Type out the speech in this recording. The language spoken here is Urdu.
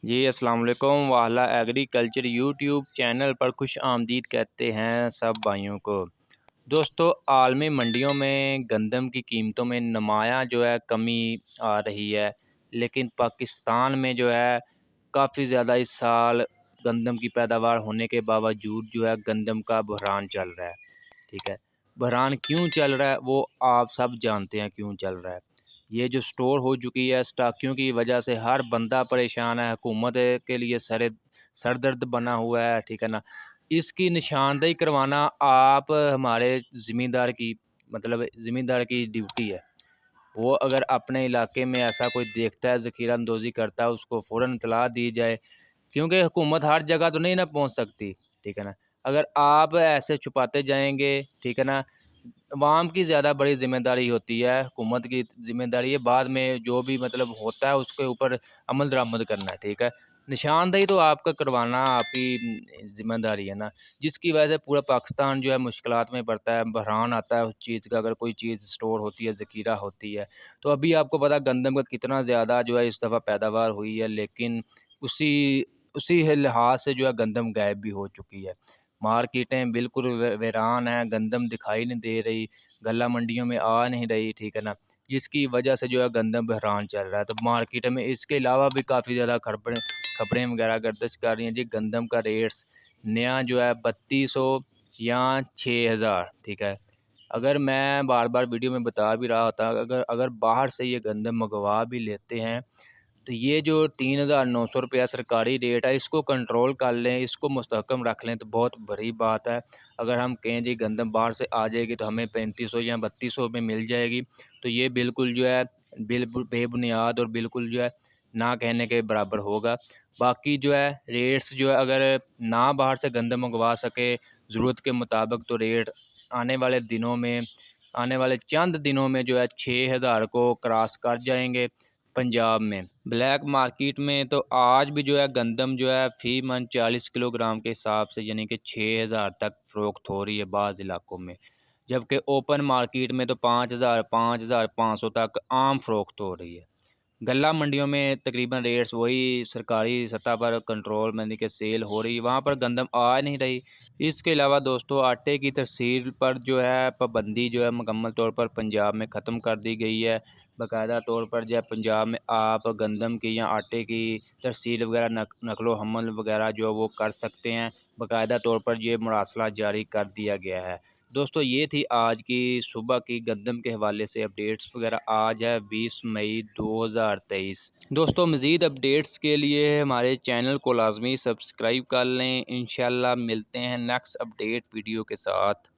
جی السلام علیکم، والا ایگریکلچر یوٹیوب چینل پر خوش آمدید کہتے ہیں سب بھائیوں کو۔ دوستو، عالمی منڈیوں میں گندم کی قیمتوں میں نمایاں کمی آ رہی ہے، لیکن پاکستان میں کافی زیادہ اس سال گندم کی پیداوار ہونے کے باوجود گندم کا بحران چل رہا ہے۔ ٹھیک ہے، بحران کیوں چل رہا ہے وہ آپ سب جانتے ہیں کیوں چل رہا ہے۔ یہ جو سٹور ہو چکی ہے اسٹاکیوں کی وجہ سے ہر بندہ پریشان ہے، حکومت کے لیے سر درد بنا ہوا ہے، ٹھیک ہے نا۔ اس کی نشاندہی کروانا آپ ہمارے ذمہ دار کی ڈیوٹی ہے۔ وہ اگر اپنے علاقے میں ایسا کوئی دیکھتا ہے ذخیرہ اندوزی کرتا ہے، اس کو فوراً اطلاع دی جائے، کیونکہ حکومت ہر جگہ تو نہیں نا پہنچ سکتی، ٹھیک ہے نا۔ اگر آپ ایسے چھپاتے جائیں گے، ٹھیک ہے نا، عوام کی زیادہ بڑی ذمہ داری ہوتی ہے، حکومت کی ذمہ داری ہے بعد میں جو بھی ہوتا ہے اس کے اوپر عمل درآمد کرنا ہے، ٹھیک ہے۔ نشاندہی تو آپ کا کروانا آپ کی ذمہ داری ہے نا، جس کی وجہ سے پورا پاکستان مشکلات میں پڑتا ہے، بحران آتا ہے اس چیز کا۔ اگر کوئی چیز سٹور ہوتی ہے، ذخیرہ ہوتی ہے، تو ابھی آپ کو پتا گندم کا کتنا زیادہ اس دفعہ پیداوار ہوئی ہے، لیکن اسی لحاظ سے گندم غائب بھی ہو چکی ہے۔ مارکیٹیں بالکل ویران ہیں، گندم دکھائی نہیں دے رہی، غلہ منڈیوں میں آ نہیں رہی، ٹھیک ہے نا، جس کی وجہ سے گندم بحران چل رہا ہے۔ تو مارکیٹ میں اس کے علاوہ بھی کافی زیادہ خبریں وغیرہ گردش کر رہی ہیں جی، گندم کا ریٹس نیا 3200 یا 6000، ٹھیک ہے۔ اگر میں بار بار ویڈیو میں بتا بھی رہا ہوتا، اگر باہر سے یہ گندم منگوا بھی لیتے ہیں تو یہ جو 3900 روپیہ سرکاری ریٹ ہے، اس کو کنٹرول کر لیں، اس کو مستحکم رکھ لیں تو بہت بڑی بات ہے۔ اگر ہم کہیں جی گندم باہر سے آ جائے گی تو ہمیں 3500 یا 3200 میں مل جائے گی، تو یہ بالکل بالکل بے بنیاد اور بالکل نہ کہنے کے برابر ہوگا۔ باقی ریٹس اگر نہ باہر سے گندم منگوا سکے ضرورت کے مطابق، تو ریٹ آنے والے چند دنوں میں 6000 کو کراس کر جائیں گے۔ پنجاب میں بلیک مارکیٹ میں تو آج بھی گندم فی من 40 کلو گرام کے حساب سے یعنی کہ 6000 تک فروخت ہو رہی ہے بعض علاقوں میں، جبکہ اوپن مارکیٹ میں تو 5000 5500 تک عام فروخت ہو رہی ہے۔ غلہ منڈیوں میں تقریباً ریٹس وہی سرکاری سطح پر کنٹرول میں کہ سیل ہو رہی، وہاں پر گندم آ نہیں رہی۔ اس کے علاوہ دوستو، آٹے کی ترسیل پر پابندی مکمل طور پر پنجاب میں ختم کر دی گئی ہے۔ باقاعدہ طور پر پنجاب میں آپ گندم کی یا آٹے کی ترسیل وغیرہ نقل و حمل وغیرہ وہ کر سکتے ہیں، باقاعدہ طور پر یہ مراسلہ جاری کر دیا گیا ہے۔ دوستو، یہ تھی آج کی صبح کی گندم کے حوالے سے اپڈیٹس وغیرہ۔ آج ہے 20 مئی 2023۔ دوستو، مزید اپڈیٹس کے لیے ہمارے چینل کو لازمی سبسکرائب کر لیں۔ انشاءاللہ ملتے ہیں نیکسٹ اپڈیٹ ویڈیو کے ساتھ۔